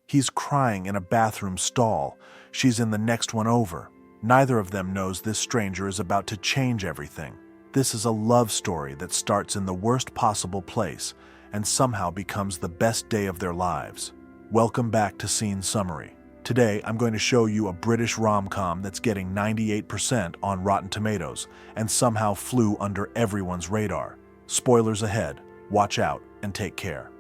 He's crying in a bathroom stall. She's in the next one over. Neither of them knows this stranger is about to change everything. This is a love story that starts in the worst possible place and somehow becomes the best day of their lives. Welcome back to Scene Summary. Today, I'm going to show you a British rom-com that's getting 98% on Rotten Tomatoes and somehow flew under everyone's radar. Spoilers ahead. Watch out and take care.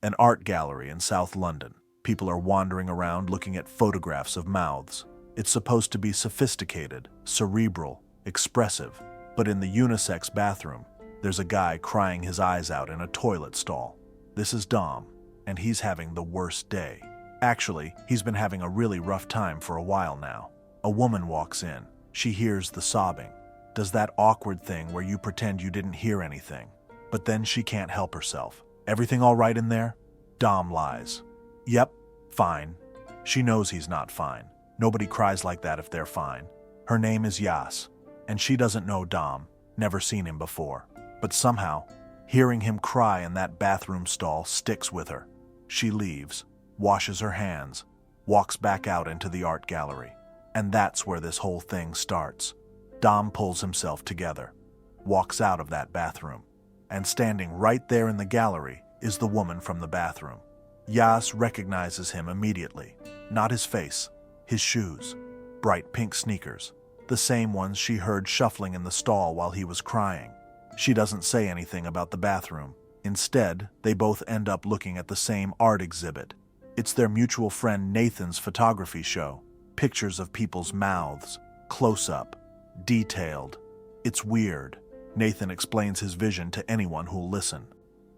An art gallery in South London. People are wandering around looking at photographs of mouths. It's supposed to be sophisticated, cerebral, expressive, but in the unisex bathroom, there's a guy crying his eyes out in a toilet stall. This is Dom, and he's having the worst day. Actually, he's been having a really rough time for a while now. A woman walks in. She hears the sobbing. Does that awkward thing where you pretend you didn't hear anything. But then she can't help herself. Everything all right in there? Dom lies. Yep, fine. She knows he's not fine. Nobody cries like that if they're fine. Her name is Yas, and she doesn't know Dom, never seen him before. But somehow, hearing him cry in that bathroom stall sticks with her. She leaves, washes her hands, walks back out into the art gallery. And that's where this whole thing starts. Dom pulls himself together, walks out of that bathroom. And standing right there in the gallery is the woman from the bathroom. Yas recognizes him immediately. Not his face, his shoes. Bright pink sneakers. The same ones she heard shuffling in the stall while he was crying. She doesn't say anything about the bathroom. Instead, they both end up looking at the same art exhibit. It's their mutual friend Nathan's photography show. Pictures of people's mouths. Close-up. Detailed. It's weird. Nathan explains his vision to anyone who'll listen.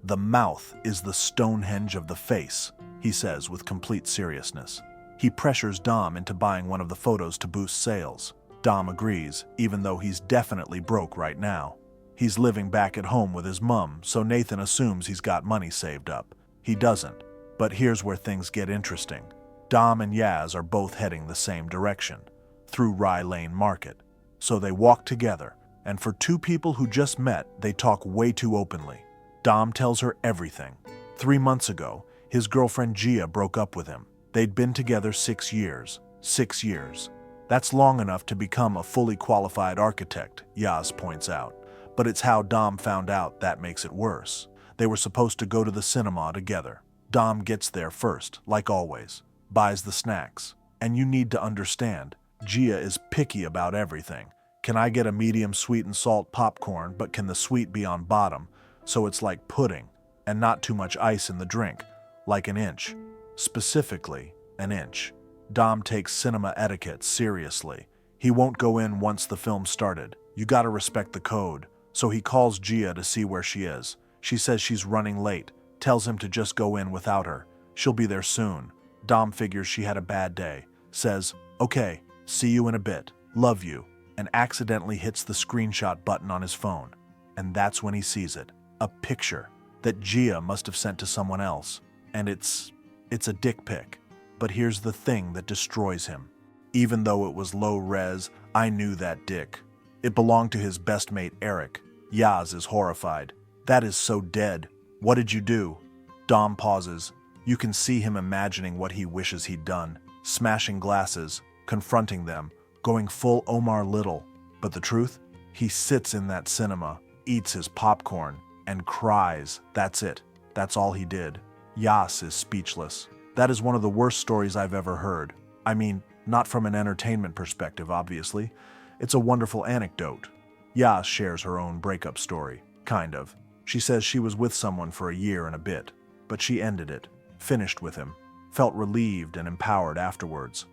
The mouth is the Stonehenge of the face, he says with complete seriousness. He pressures Dom into buying one of the photos to boost sales. Dom agrees, even though he's definitely broke right now. He's living back at home with his mum, so Nathan assumes he's got money saved up. He doesn't. But here's where things get interesting. Dom and Yas are both heading the same direction, through Rye Lane Market. So they walk together. And for two people who just met, they talk way too openly. Dom tells her everything. 3 months ago, his girlfriend Gia broke up with him. They'd been together 6 years. 6 years. That's long enough to become a fully qualified architect, Yas points out. But it's how Dom found out that makes it worse. They were supposed to go to the cinema together. Dom gets there first, like always. Buys the snacks. And you need to understand, Gia is picky about everything. Can I get a medium sweet and salt popcorn, but can the sweet be on bottom, so it's like pudding, and not too much ice in the drink, like an inch. Specifically, an inch. Dom takes cinema etiquette seriously. He won't go in once the film started. You gotta respect the code. So he calls Gia to see where she is. She says she's running late, tells him to just go in without her. She'll be there soon. Dom figures she had a bad day, says, "Okay, see you in a bit, love you," and accidentally hits the screenshot button on his phone. And that's when he sees it. A picture that Gia must have sent to someone else. And it's a dick pic. But here's the thing that destroys him. Even though it was low res, I knew that dick. It belonged to his best mate Eric. Yas is horrified. That is so dead. What did you do? Dom pauses. You can see him imagining what he wishes he'd done. Smashing glasses, confronting them, going full Omar Little. But the truth? He sits in that cinema, eats his popcorn, and cries. That's it. That's all he did. Yas is speechless. That is one of the worst stories I've ever heard. I mean, not from an entertainment perspective, obviously. It's a wonderful anecdote. Yas shares her own breakup story, kind of. She says she was with someone for a year and a bit, but she ended it, finished with him, felt relieved and empowered afterwards.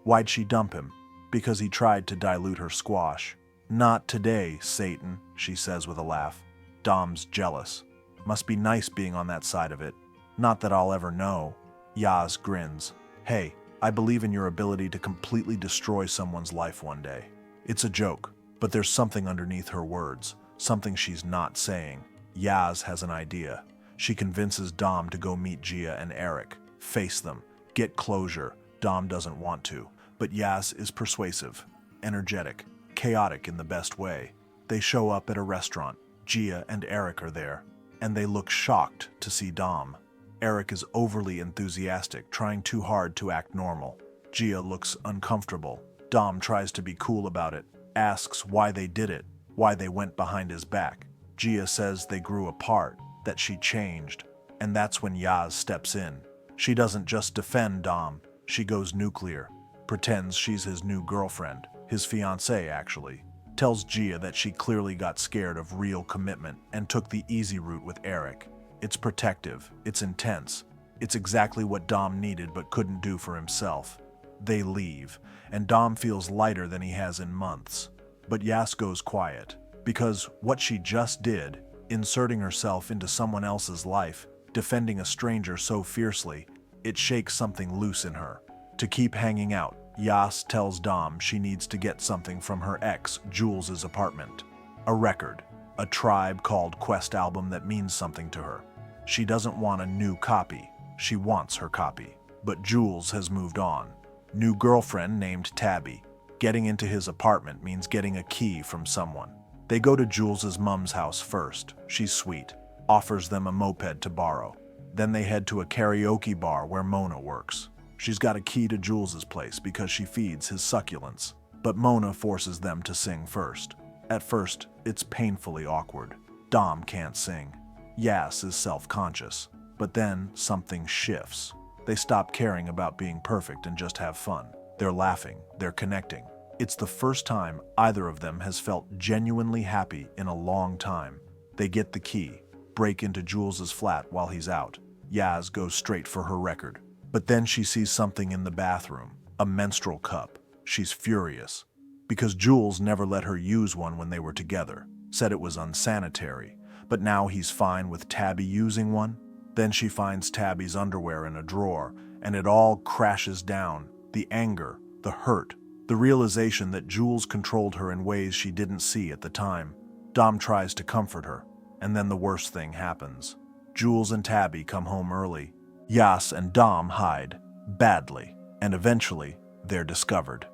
Why'd she dump him? Because he tried to dilute her squash. Not today, Satan, she says with a laugh. Dom's jealous. Must be nice being on that side of it. Not that I'll ever know. Yas grins. Hey, I believe in your ability to completely destroy someone's life one day. It's a joke, but there's something underneath her words, something she's not saying. Yas has an idea. She convinces Dom to go meet Gia and Eric, face them, get closure. Dom doesn't want to, but Yas is persuasive, energetic, chaotic in the best way. They show up at a restaurant. Gia and Eric are there, and they look shocked to see Dom. Eric is overly enthusiastic, trying too hard to act normal. Gia looks uncomfortable. Dom tries to be cool about it, asks why they did it, why they went behind his back. Gia says they grew apart, that she changed, and that's when Yaz steps in. She doesn't just defend Dom, she goes nuclear, pretends she's his new girlfriend, his fiancée actually, tells Gia that she clearly got scared of real commitment and took the easy route with Eric. It's protective, it's intense, it's exactly what Dom needed but couldn't do for himself. They leave, and Dom feels lighter than he has in months. But Yas goes quiet, because what she just did, inserting herself into someone else's life, defending a stranger so fiercely, it shakes something loose in her. To keep hanging out, Yas tells Dom she needs to get something from her ex, Jules' apartment. A record, a Tribe Called Quest album that means something to her. She doesn't want a new copy, she wants her copy. But Jules has moved on. New girlfriend named Tabby. Getting into his apartment means getting a key from someone. They go to Jules's mom's house first. She's sweet, offers them a moped to borrow. Then they head to a karaoke bar where Mona works. She's got a key to Jules's place because she feeds his succulents. But Mona forces them to sing first. At first, it's painfully awkward. Dom can't sing. Yas is self-conscious. But then something shifts. They stop caring about being perfect and just have fun. They're laughing, they're connecting. It's the first time either of them has felt genuinely happy in a long time. They get the key, break into Jules's flat while he's out. Yaz goes straight for her record. But then she sees something in the bathroom, a menstrual cup. She's furious, because Jules never let her use one when they were together, said it was unsanitary. But now he's fine with Tabby using one. Then she finds Tabby's underwear in a drawer, and it all crashes down. The anger, the hurt, the realization that Jules controlled her in ways she didn't see at the time. Dom tries to comfort her, and then the worst thing happens. Jules and Tabby come home early. Yas and Dom hide, badly, and eventually they're discovered.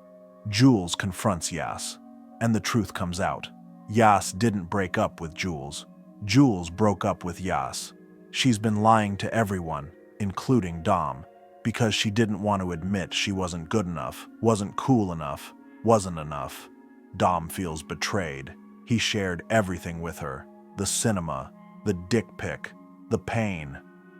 Jules confronts Yas, and the truth comes out. Yas didn't break up with Jules. Jules broke up with Yas. She's been lying to everyone, including Dom, because she didn't want to admit she wasn't good enough, wasn't cool enough, wasn't enough. Dom feels betrayed. He shared everything with her. The cinema, the dick pic, the pain.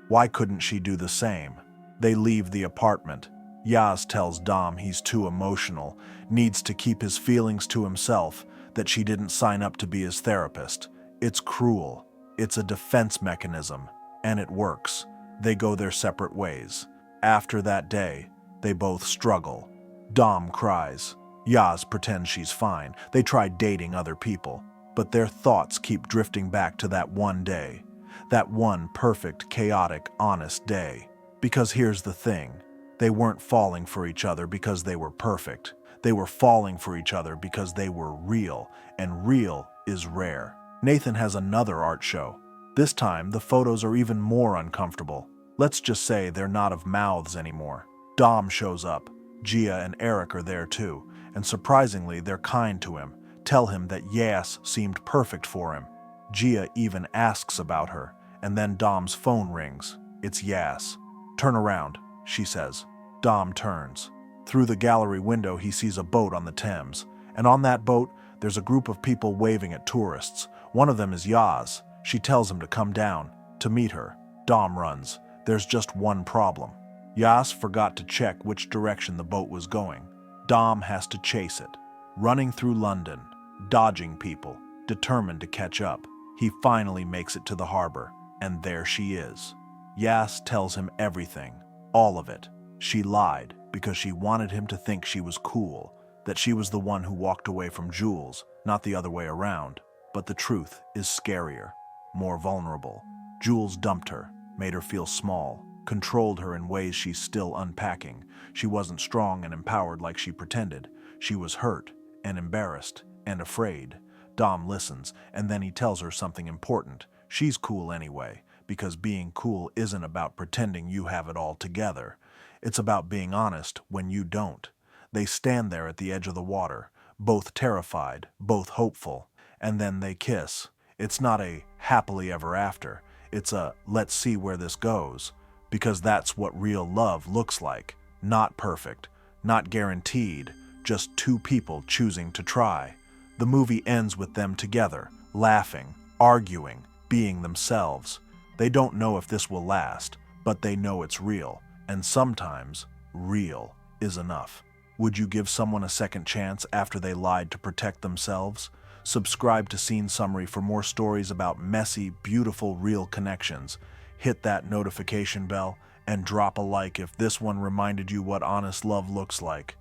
Why couldn't she do the same? They leave the apartment. Yaz tells Dom he's too emotional, needs to keep his feelings to himself, that she didn't sign up to be his therapist. It's cruel. It's a defense mechanism. And it works. They go their separate ways. After that day, they both struggle. Dom cries. Yaz pretends she's fine. They try dating other people. But their thoughts keep drifting back to that one day. That one perfect, chaotic, honest day. Because here's the thing. They weren't falling for each other because they were perfect. They were falling for each other because they were real. And real is rare. Nathan has another art show. This time, the photos are even more uncomfortable. Let's just say they're not of mouths anymore. Dom shows up. Gia and Eric are there too, and surprisingly, they're kind to him, tell him that Yas seemed perfect for him. Gia even asks about her, and then Dom's phone rings. It's Yas. "Turn around," she says. Dom turns. Through the gallery window, he sees a boat on the Thames, and on that boat, there's a group of people waving at tourists. One of them is Yaz. She tells him to come down, to meet her. Dom runs. There's just one problem. Yas forgot to check which direction the boat was going. Dom has to chase it. Running through London, dodging people, determined to catch up. He finally makes it to the harbor, and there she is. Yas tells him everything, all of it. She lied because she wanted him to think she was cool, that she was the one who walked away from Jules, not the other way around. But the truth is scarier, more vulnerable. Jules dumped her, made her feel small, controlled her in ways she's still unpacking. She wasn't strong and empowered like she pretended. She was hurt and embarrassed and afraid. Dom listens, and then he tells her something important. She's cool anyway, because being cool isn't about pretending you have it all together. It's about being honest when you don't. They stand there at the edge of the water, both terrified, both hopeful, and then they kiss. It's not a happily ever after. It's a let's see where this goes. because that's what real love looks like. Not perfect, not guaranteed, just two people choosing to try. The movie ends with them together, laughing, arguing, being themselves. They don't know if this will last, but they know it's real, and sometimes, real is enough. Would you give someone a second chance after they lied to protect themselves? Subscribe to Scene Summary for more stories about messy, beautiful, real connections. Hit that notification bell and drop a like if this one reminded you what honest love looks like.